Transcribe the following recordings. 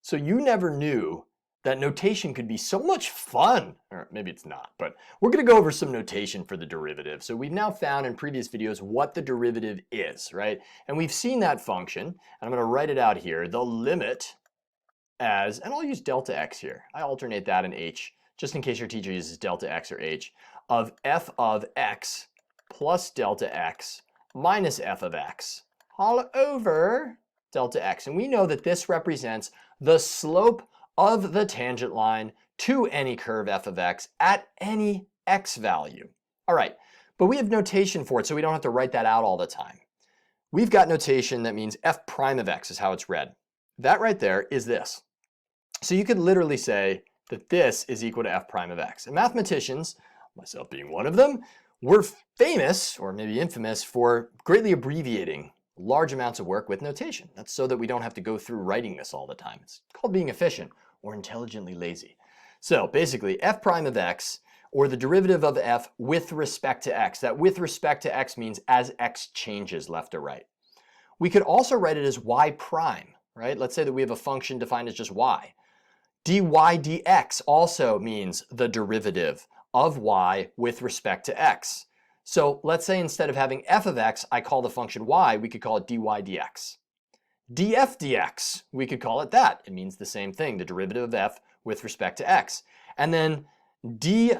So you never knew that notation could be so much fun. Or maybe it's not, but we're going to go over some notation for the derivative. So we've now found in previous videos what the derivative is, right? And we've seen that function, and I'm going to write it out here, the limit as, and I'll use delta x here. I alternate that and h, just in case your teacher uses delta x or h, of f of x plus delta x minus f of x all over delta x. And we know that this represents the slope of the tangent line to any curve f of x at any x value. All right, but we have notation for it, so we don't have to write that out all the time. We've got notation that means f prime of x is how it's read. That right there is this. So you could literally say that this is equal to f prime of x. And mathematicians, myself being one of them, were famous, or maybe infamous, for greatly abbreviating large amounts of work with notation. That's so that we don't have to go through writing this all the time. It's called being efficient or intelligently lazy. So basically, f prime of x, or the derivative of f with respect to x. That with respect to x means as x changes left or right. We could also write it as y prime, right? Let's say that we have a function defined as just y. dy dx also means the derivative of y with respect to x. So let's say instead of having f of x, I call the function y, we could call it dy dx. df dx, we could call it that. It means the same thing, the derivative of f with respect to x. And then d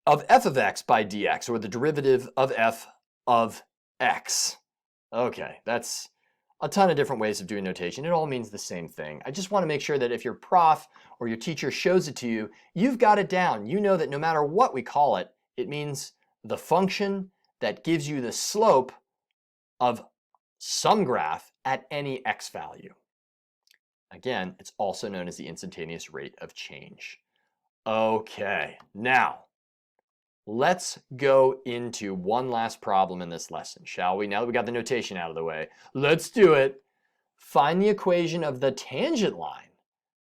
of f of x by dx, or the derivative of f of x. Okay, that's a ton of different ways of doing notation. It all means the same thing. I just want to make sure that if your prof or your teacher shows it to you, you've got it down. You know that no matter what we call it, it means the function that gives you the slope of some graph at any x value. Again, it's also known as the instantaneous rate of change. Okay, now let's go into one last problem in this lesson, shall we? Now that we got the notation out of the way, let's do it. Find the equation of the tangent line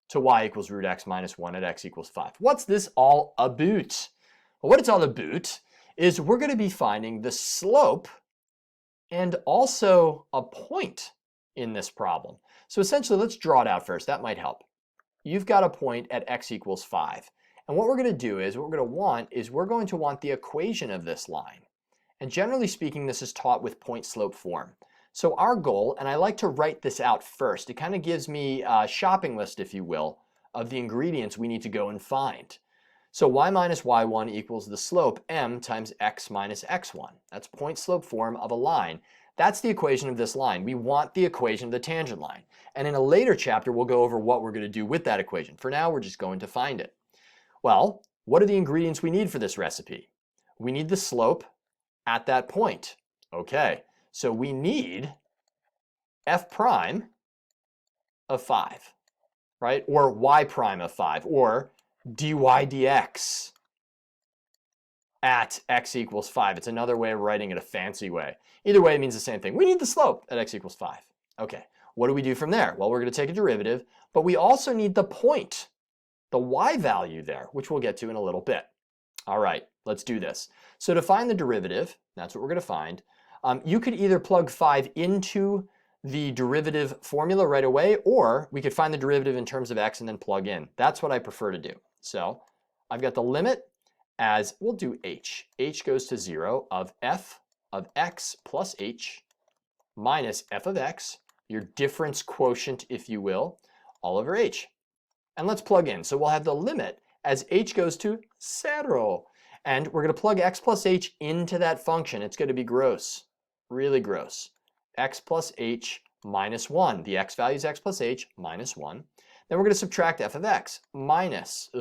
to y equals root x minus 1 at x equals 5. What's this all about? Well, what it's all about is we're going to be finding the slope and also a point in this problem. So essentially, let's draw it out first. That might help. You've got a point at x equals 5. And what we're going to do is, we're going to want the equation of this line. And generally speaking, this is taught with point slope form. So our goal, and I like to write this out first, it kind of gives me a shopping list, if you will, of the ingredients we need to go and find. So y minus y1 equals the slope m times x minus x1. That's point slope form of a line. That's the equation of this line. We want the equation of the tangent line. And in a later chapter, we'll go over what we're going to do with that equation. For now, we're just going to find it. Well, what are the ingredients we need for this recipe? We need the slope at that point. Okay, so we need f prime of 5, right? Or y prime of 5, or dy dx at x equals 5. It's another way of writing it a fancy way. Either way, it means the same thing. We need the slope at x equals 5. Okay, what do we do from there? Well, we're going to take a derivative, but we also need the point, the y value there, which we'll get to in a little bit. All right, let's do this. So to find the derivative, that's what we're going to find. You could either plug 5 into the derivative formula right away, or we could find the derivative in terms of x and then plug in. That's what I prefer to do. So I've got the limit as, we'll do h. h goes to 0 of f of x plus h minus f of x, your difference quotient, if you will, all over h. And let's plug in. So we'll have the limit as h goes to 0. And we're going to plug x plus h into that function. It's going to be gross, really gross. X plus h minus 1. The x value is x plus h minus 1. Then we're going to subtract f of x minus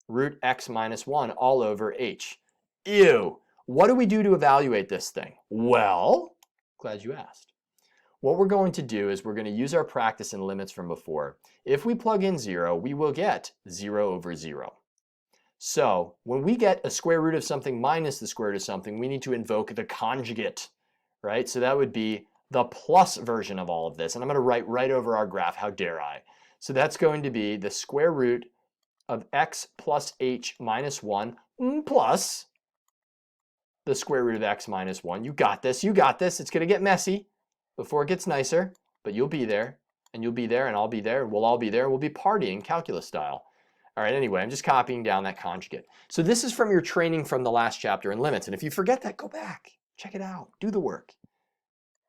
root x minus 1 all over h. Ew. What do we do to evaluate this thing? Well, glad you asked. What we're going to do is we're going to use our practice and limits from before. If we plug in 0, we will get 0 over 0. So when we get a square root of something minus the square root of something, we need to invoke the conjugate, right? So that would be the plus version of all of this. And I'm going to write right over our graph, how dare I. So that's going to be the square root of x plus h minus 1 plus the square root of x minus 1. You got this, you got this. It's going to get messy before it gets nicer, but you'll be there. and you'll be there, and I'll be there, and we'll all be there. We'll be partying calculus style. All right, anyway, I'm just copying down that conjugate. So this is from your training from the last chapter in limits. And if you forget that, go back, check it out, do the work.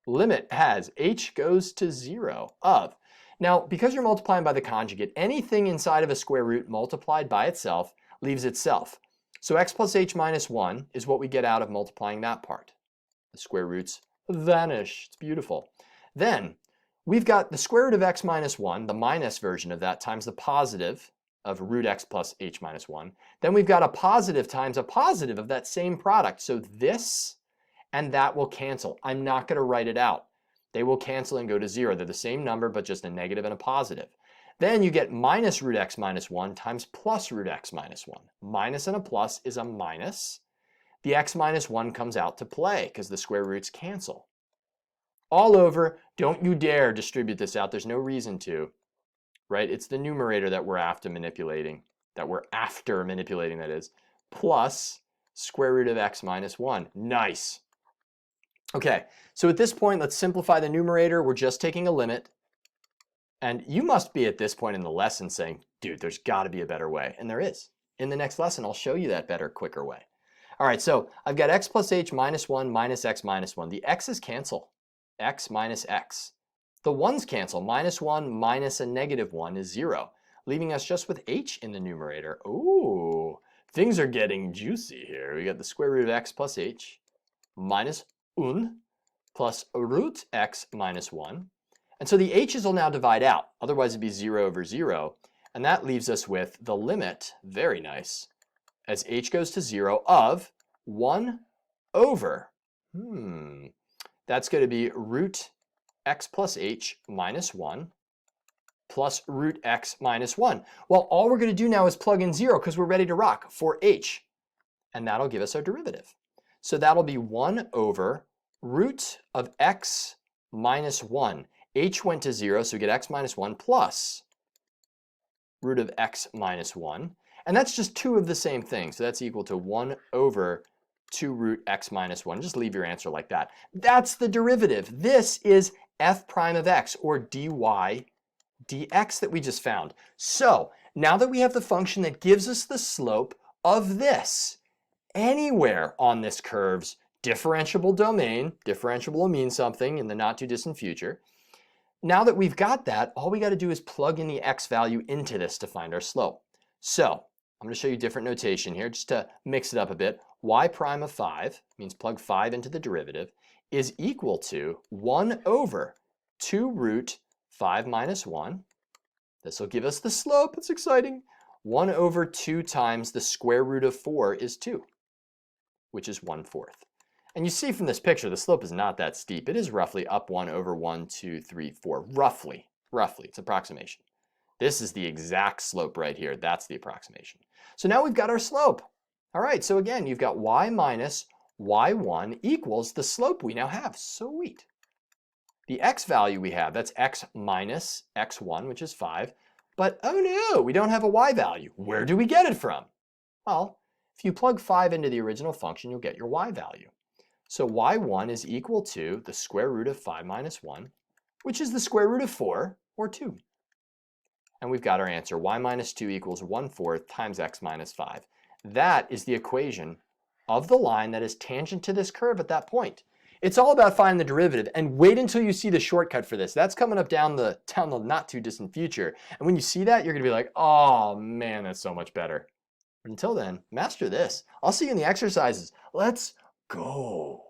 Limit has h goes to 0 of. Now, because you're multiplying by the conjugate, anything inside of a square root multiplied by itself leaves itself. So x plus h minus 1 is what we get out of multiplying that part. The square roots vanish. It's beautiful. Then we've got the square root of x minus 1, the minus version of that, times the positive of root x plus h minus 1. Then we've got a positive times a positive of that same product. So this and that will cancel. I'm not going to write it out. They will cancel and go to 0. They're the same number, but just a negative and a positive. Then you get minus root x minus 1 times plus root x minus 1. Minus and a plus is a minus. The x minus 1 comes out to play because the square roots cancel. All over, don't you dare distribute this out. There's no reason to, right? It's the numerator that we're after manipulating, that is, plus square root of x minus 1. Nice. Okay, so at this point, let's simplify the numerator. We're just taking a limit. And you must be at this point in the lesson saying, dude, there's got to be a better way. And there is. In the next lesson, I'll show you that better, quicker way. All right, so I've got x plus h minus 1 minus x minus 1. The x's cancel. X minus x. The 1's cancel. Minus 1 minus a negative 1 is 0, leaving us just with h in the numerator. Ooh, things are getting juicy here. We got the square root of x plus h minus 1 plus root x minus 1. And so the h's will now divide out. Otherwise, it'd be 0 over 0. And that leaves us with the limit, very nice, as h goes to 0 of 1 over, that's going to be root x plus h minus 1 plus root x minus 1. Well, all we're going to do now is plug in 0 because we're ready to rock for h. And that'll give us our derivative. So that'll be 1 over root of x minus 1. H went to 0, so we get x minus 1 plus root of x minus 1. And that's just two of the same thing. So that's equal to 1 over 2 root x minus 1. Just leave your answer like that. That's the derivative. This is f prime of x, or dy dx that we just found. So now that we have the function that gives us the slope of this, anywhere on this curve's differentiable domain, differentiable will mean something in the not too distant future. Now that we've got that, all we got to do is plug in the x value into this to find our slope. So I'm going to show you different notation here just to mix it up a bit. Y prime of 5, means plug 5 into the derivative, is equal to 1 over 2 root 5 minus 1. This will give us the slope. It's exciting. 1 over 2 times the square root of 4 is 2, which is 1/4. And you see from this picture, the slope is not that steep. It is roughly up 1 over 1, 2, 3, 4. Roughly. It's approximation. This is the exact slope right here. That's the approximation. So now we've got our slope. All right, so again, you've got y minus y1 equals the slope we now have. Sweet. The x value we have, that's x minus x1, which is 5. But oh no, we don't have a y value. Where do we get it from? Well, if you plug 5 into the original function, you'll get your y value. So y1 is equal to the square root of 5 minus 1, which is the square root of 4, or 2. And we've got our answer. Y minus 2 equals 1/4 times x minus 5. That is the equation of the line that is tangent to this curve at that point. It's all about finding the derivative, and wait until you see the shortcut for this. That's coming up down the not too distant future. And when you see that, you're going to be like, oh man, that's so much better. But until then, master this. I'll see you in the exercises. Let's go.